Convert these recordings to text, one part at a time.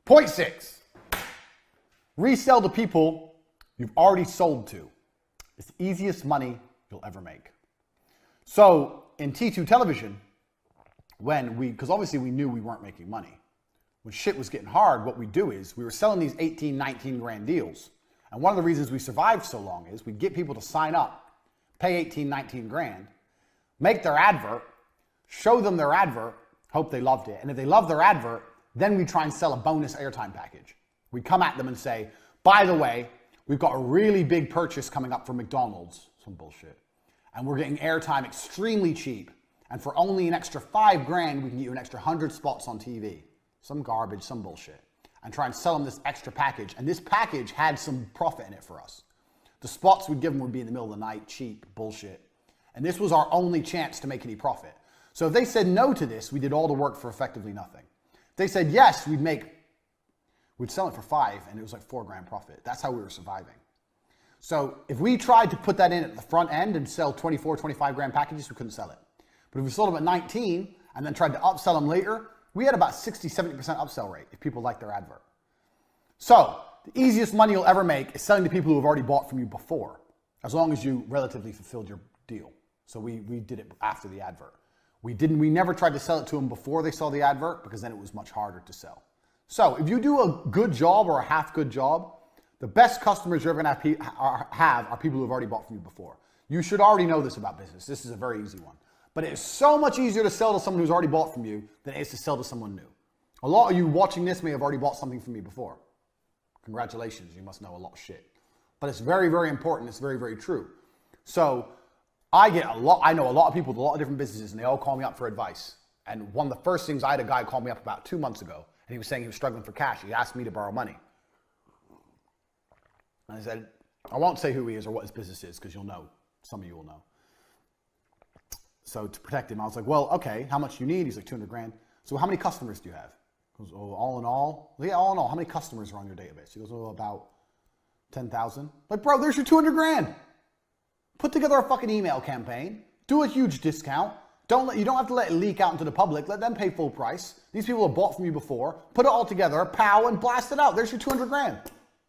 Point 6. Resell to people you've already sold to. It's the easiest money you'll ever make. So in T2 television, because obviously we knew we weren't making money. When shit was getting hard, what we do is we were selling these 18, 19 grand deals. And one of the reasons we survived so long is we'd get people to sign up, pay 18, 19 grand, make their advert, show them their advert, hope they loved it. And if they love their advert, then we try and sell a bonus airtime package. We come at them and say, by the way, we've got a really big purchase coming up for McDonald's, some bullshit. And we're getting airtime extremely cheap. And for only an extra 5 grand, we can get you an extra 100 spots on TV. Some garbage, some bullshit. And try and sell them this extra package. And this package had some profit in it for us. The spots we'd give them would be in the middle of the night, cheap, bullshit. And this was our only chance to make any profit. So if they said no to this, we did all the work for effectively nothing. If they said yes, we'd sell it for 5 and it was like 4 grand profit. That's how we were surviving. So if we tried to put that in at the front end and sell 24, 25 grand packages, we couldn't sell it. But if we sold them at 19 and then tried to upsell them later, we had about 60, 70% upsell rate if people liked their advert. So the easiest money you'll ever make is selling to people who have already bought from you before, as long as you relatively fulfilled your deal. So we did it after the advert. We never tried to sell it to them before they saw the advert because then it was much harder to sell. So if you do a good job or a half good job, the best customers you're ever going to have are people who have already bought from you before. You should already know this about business. This is a very easy one. But it is so much easier to sell to someone who's already bought from you than it is to sell to someone new. A lot of you watching this may have already bought something from me before. Congratulations, you must know a lot of shit. But it's very, very important. It's very, very true. So I know a lot of people with a lot of different businesses and they all call me up for advice. And one of the first things, I had a guy call me up about 2 months ago and he was saying he was struggling for cash. He asked me to borrow money. And I said, I won't say who he is or what his business is because you'll know. Some of you will know. So to protect him, I was like, well, okay, how much do you need? He's like, 200 grand. So how many customers do you have? He goes, oh, all in all? Yeah, all in all. How many customers are on your database? He goes, oh, about 10,000. Like, bro, there's your 200 grand. Put together a fucking email campaign. Do a huge discount. You don't have to let it leak out into the public. Let them pay full price. These people have bought from you before. Put it all together, pow, and blast it out. There's your 200 grand.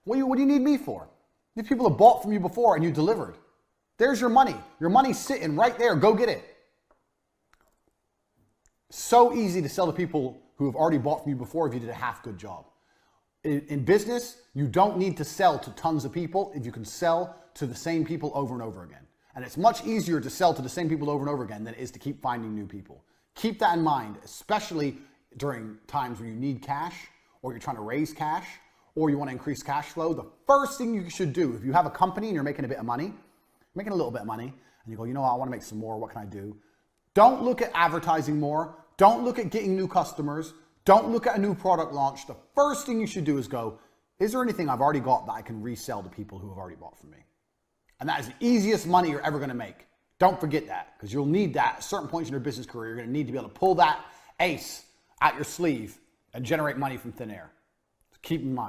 What do you need me for? These people have bought from you before and you delivered. There's your money. Your money's sitting right there. Go get it. So easy to sell to people who have already bought from you before if you did a half good job. In business, you don't need to sell to tons of people if you can sell to the same people over and over again. And it's much easier to sell to the same people over and over again than it is to keep finding new people. Keep that in mind, especially during times where you need cash or you're trying to raise cash or you want to increase cash flow. The first thing you should do, if you have a company and you're making a bit of money, making a little bit of money, and you go, you know what, I want to make some more, what can I do? Don't look at advertising more. Don't look at getting new customers. Don't look at a new product launch. The first thing you should do is go, is there anything I've already got that I can resell to people who have already bought from me? And that is the easiest money you're ever going to make. Don't forget that because you'll need that at certain points in your business career. You're going to need to be able to pull that ace out your sleeve and generate money from thin air. So keep in mind.